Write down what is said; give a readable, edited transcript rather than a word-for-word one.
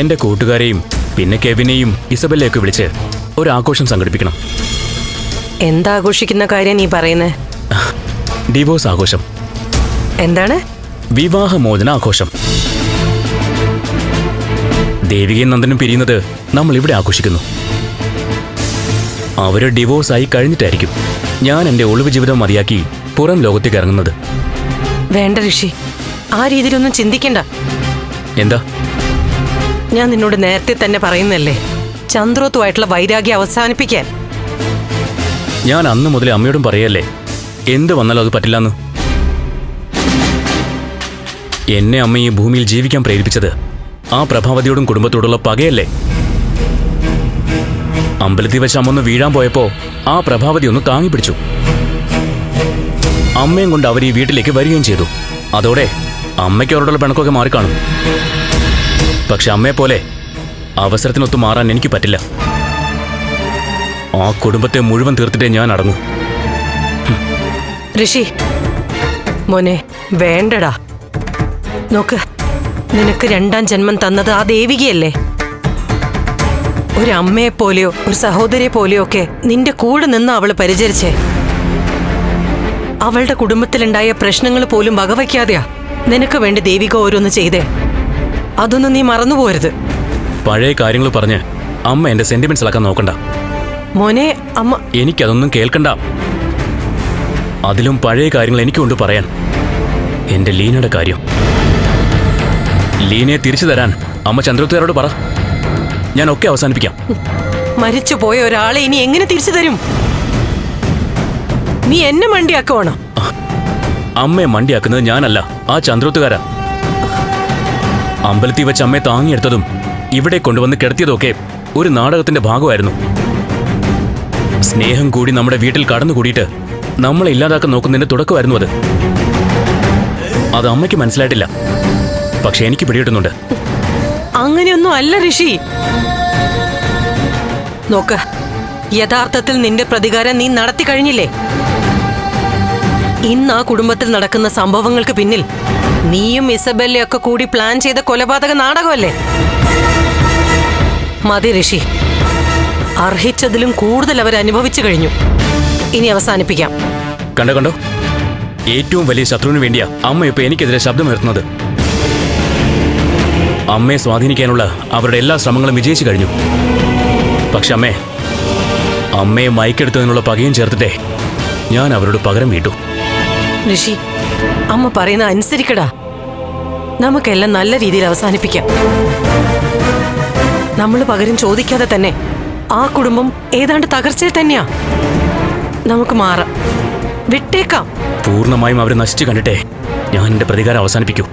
എന്റെ കൂട്ടുകാരെയും പിന്നെ കെവിനെയും ഇസബെല്ലയൊക്കെ വിളിച്ച് ഒരു ആഘോഷം സംഘടിപ്പിക്കണം. എന്താഘോഷിക്കുന്ന കാര്യം നീ പറയുന്നേ? ഡിവോഴ്സ് ആഘോഷം. എന്താണ്? വിവാഹമോചന ആഘോഷം. ദേവികയും നന്ദനും പിരിയുന്നത് നമ്മൾ ഇവിടെ ആഘോഷിക്കുന്നു. അവര് ഡിവോഴ്സായി കഴിഞ്ഞിട്ടായിരിക്കും ഞാൻ എന്റെ ഒളിവ് ജീവിതം മതിയാക്കി പുറം ലോകത്തേക്ക് ഇറങ്ങുന്നത്. വേണ്ട ഋഷി, ആ രീതിയിലൊന്നും ചിന്തിക്കണ്ട. എന്താ? ഞാൻ നിന്നോട് നേരത്തെ തന്നെ പറയുന്നല്ലേ, ചന്ദ്രോത്തുമായിട്ടുള്ള വൈരാഗ്യം അവസാനിപ്പിക്കാൻ. ഞാൻ അന്ന് മുതൽ അമ്മയോടും പറയല്ലേ, എന്ത് വന്നാലും അത് പറ്റില്ലെന്ന്. എന്നെ അമ്മ ഈ ഭൂമിയിൽ ജീവിക്കാൻ പ്രേരിപ്പിച്ചത് ആ പ്രഭാവതിയോടും കുടുംബത്തോടുള്ള പകയല്ലേ? അമ്പലത്തിൽ വെച്ച് അമ്മ ഒന്ന് വീഴാൻ പോയപ്പോ ആ പ്രഭാവതി ഒന്ന് താങ്ങിപ്പിടിച്ചു. അമ്മയും കൊണ്ട് അവർ ഈ വീട്ടിലേക്ക് വരികയും ചെയ്തു. അതോടെ അമ്മയ്ക്ക് അവരോടുള്ള പിണക്കൊക്കെ മാറിക്കാണും. പക്ഷെ അമ്മയെപ്പോലെ അവസരത്തിനൊത്തു മാറാൻ എനിക്ക് പറ്റില്ല. ആ കുടുംബത്തെ മുഴുവൻ തീർത്തിട്ടേ ഞാൻ അടങ്ങൂ. ഋഷി മോനെ, വേണ്ടടാ. നോക്ക്, നിനക്ക് രണ്ടാം ജന്മം തന്നത് ആ ദേവികയല്ലേ? ഒരു അമ്മയെപ്പോലെയോ ഒരു സഹോദരിയെ പോലെയോ ഒക്കെ നിന്റെ കൂടെ നിന്ന് അവള് പരിചരിച്ചേ. അവളുടെ കുടുംബത്തിലുണ്ടായ പ്രശ്നങ്ങൾ പോലും വകവയ്ക്കാതെയാ നിനക്ക് വേണ്ടി ദേവിക ഓരോന്ന് ചെയ്തേ. അതൊന്നും നീ മറന്നുപോരുത്. പഴയ കാര്യങ്ങൾ പറഞ്ഞ് അമ്മ എന്റെ സെന്റിമെന്റ്സ് ഇളക്കാൻ നോക്കണ്ട മോനെ. അമ്മ എനിക്കതൊന്നും കേൾക്കണ്ട. അതിലും പഴയ കാര്യങ്ങൾ എനിക്കുണ്ട് പറയാൻ. എന്റെ ലീനയുടെ കാര്യം. ലീനയെ തിരിച്ചു തരാൻ അമ്മ ചന്ദ്രോത്തുകാരോട് പറ. ഞാനൊക്കെ അവസാനിപ്പിക്കാം. മരിച്ചുപോയ ഒരാളെ ഇനി എങ്ങനെ തിരിച്ചു തരും? നീ എന്നെ മണ്ടിയാക്കുവാണോ? അമ്മയെ മണ്ടിയാക്കുന്നത് ഞാനല്ല, ആ ചന്ദ്രോത്തുകാരാ. അമ്പലത്തിൽ വെച്ച് അമ്മയെ താങ്ങിയെടുത്തതും ഇവിടെ കൊണ്ടുവന്ന് കിടത്തിയതൊക്കെ ഒരു നാടകത്തിന്റെ ഭാഗമായിരുന്നു. സ്നേഹം കൂടി നമ്മുടെ വീട്ടിൽ കടന്നുകൂടിയിട്ട് നമ്മളെ ഇല്ലാതാക്കാൻ നോക്കുന്നതിന്റെ തുടക്കമായിരുന്നു അത്. അത് അമ്മയ്ക്ക് മനസ്സിലായിട്ടില്ല, പക്ഷെ എനിക്ക് പിടികിട്ടുന്നുണ്ട്. അങ്ങനെയൊന്നും അല്ല ഋഷി. നോക്ക്, യഥാർത്ഥത്തിൽ നിന്റെ പ്രതികാരം നീ നടത്തി കഴിഞ്ഞില്ലേ? ഇന്ന് ആ കുടുംബത്തിൽ നടക്കുന്ന സംഭവങ്ങൾക്ക് പിന്നിൽ നീയും ഇസബെല്ലയൊക്കെ കൂടി പ്ലാൻ ചെയ്ത കൊലപാതക നാടകമല്ലേ? മതി ഋഷി, അർഹിച്ചതിലും കൂടുതൽ അവർ അനുഭവിച്ചു കഴിഞ്ഞു. ഇനി അവസാനിപ്പിക്കാം. കണ്ടോ, ഏറ്റവും വലിയ ശത്രുവിന് വേണ്ടിയാ അമ്മ ഇപ്പൊ എനിക്കെതിരെ ശബ്ദമുയർത്തുന്നത്. അമ്മയെ സ്വാധീനിക്കാനുള്ള അവരുടെ എല്ലാ ശ്രമങ്ങളും വിജയിച്ചു കഴിഞ്ഞു. പക്ഷെ അമ്മയെ മയക്കെടുത്തതിനുള്ള പകയും ചേർത്തിട്ടേ ഞാൻ അവരോട് പകരം വീട്ടു. ഋഷി, അമ്മ പറയുന്ന അനുസരിക്കടാ. നമുക്കെല്ലാം നല്ല രീതിയിൽ അവസാനിപ്പിക്കാം. നമ്മൾ പകരം ചോദിക്കാതെ തന്നെ ആ കുടുംബം ഏതാണ്ട് തകർച്ചയിൽ തന്നെയാ. നമുക്ക് മാറാം, വിട്ടേക്കാം. പൂർണ്ണമായും അവരെ നശിച്ചു കണ്ടിട്ടേ ഞാൻ എന്റെ പ്രതികാരം അവസാനിപ്പിക്കൂ.